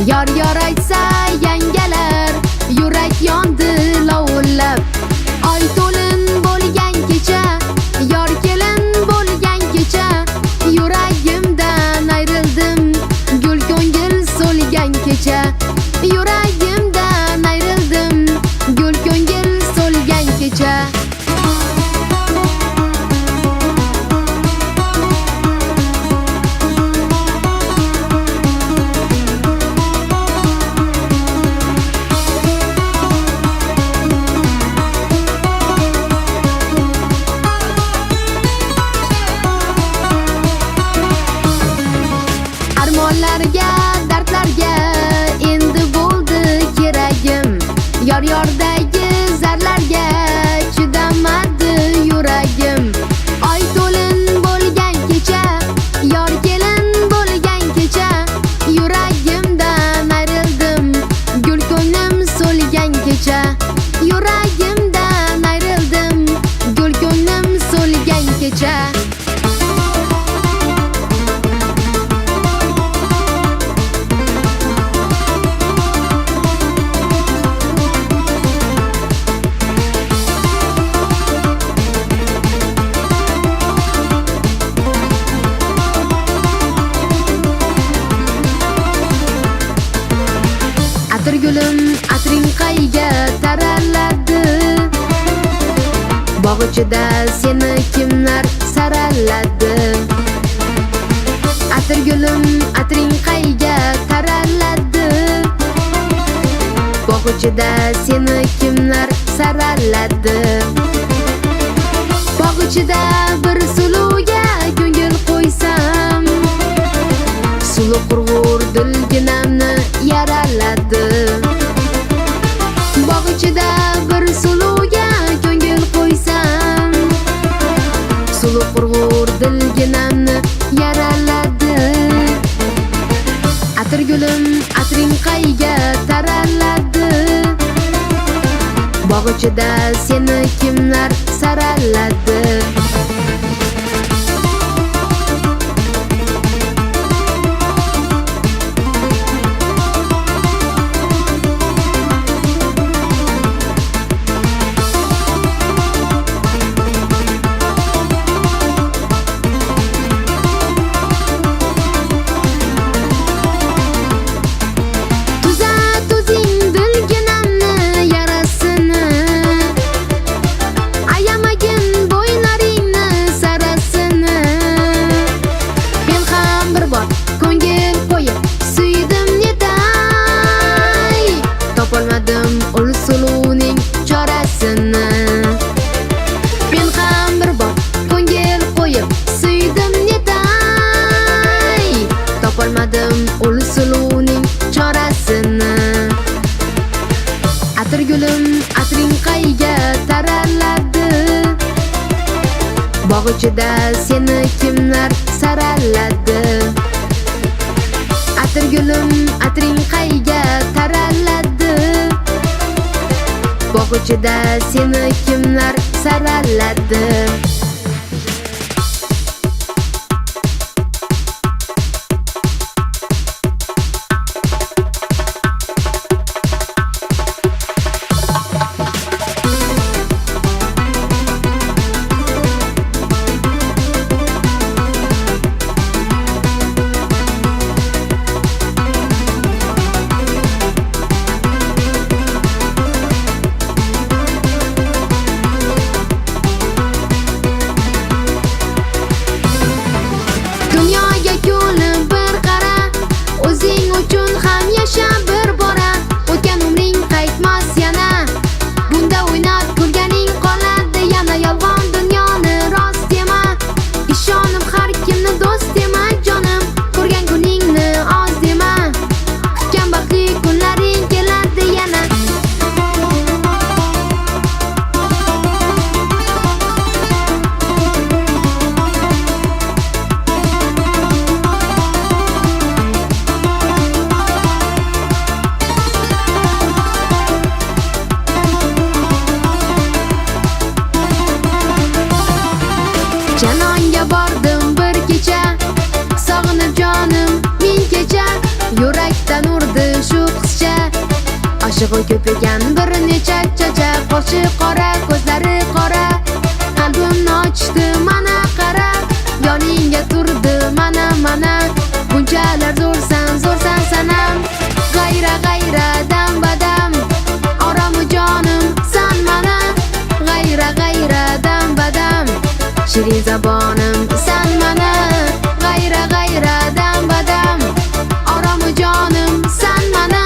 Yar yar aytsa yangalar, yurak yondi lovullab. Oy to'lin bo'lgan kecha, yor kelin bo'lgan kecha, yuragimdan ayrildim, gul ko'ngil so'lgan kecha. Yuragimdan ayrildim, gul ko'ngil so'lgan kecha. Armonlarga, dardlarga endi bo'ldi keragim. Yor yordagi zarlarga chidamadi yuragim. Oy to'lin bo'lgan kecha, yor kelin bo'lgan kecha, yuragimdan ayrildim, gul ko'nglim so'lgan kecha. Yuragimdan ayrildim, gul ko'nglim so'lgan kecha. Atir gulim, atring qayga taraladi. Bog' ichida seni kimlar saraladi. Atir gulim, atring qayga taraladi. Bog' ichida seni kimlar saraladi. Bog' ichida bir suluga ko'ngil qo'ysam, sulu qurg'ur dilginamni yaraladi. Bog' ichida bir suluga ko'ngil qo'ysam, sulu qurg'ur dilginamni yaraladi. Atir gulim, atring qayga taraladi. Bog' ichida seni kimlar saraladi. Topolmadim ul suluning chorasini. Men ham bir bor ko'ngil qo'yib suydim netay. Topolmadim ul suluning chorasini. Atir gulim, atring qayga taraladi. Bog' ichida seni kimlar saraladi. Atir gulim, atring qayga taraladi. Bog' ichida seni kimlar saraladi. Oshig'i ko'p ekan bir necha chacha, qoshi qora, ko'zlari qora. Qalbimni ochdi mana qara, yoningga turdi mana mana. Bunchalar zo'rsan sanam, g'ayra g'ayra dam badam. Oromi jonim san mana, g'ayra g'ayra dam badam. Shirin zabonim san mana, g'ayra g'ayra dam badam. Oromi jonim san mana,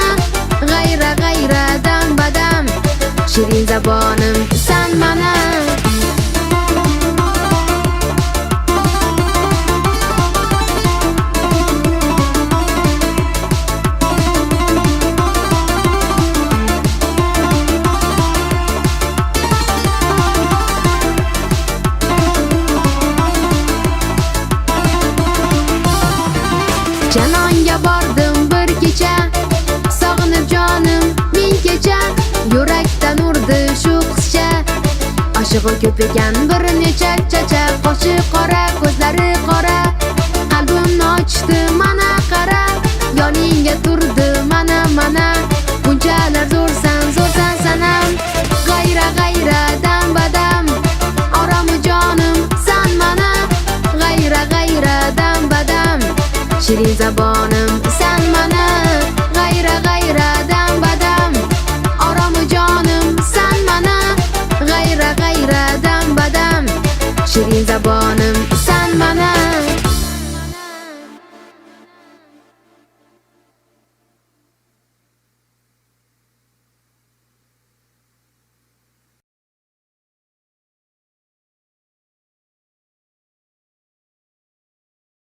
g'ayra g'ayra dam badam. Shirin zabonim san mana. Janonga bordim bir kecha, sog'inib jonim ming kecha. Yurakdan urdi shu qizcha, oshig'i ko'p ekan bir necha chacha. Qoshi qora, ko'zlari qora. Qalbimni ochdi mana qara, yoningga turdi mana mana. Bunchalar zo'rsan sanam, g'ayra g'ayra dam badam. Oromi jonim san mana, g'ayra g'ayra dam badam. Shirin zabonim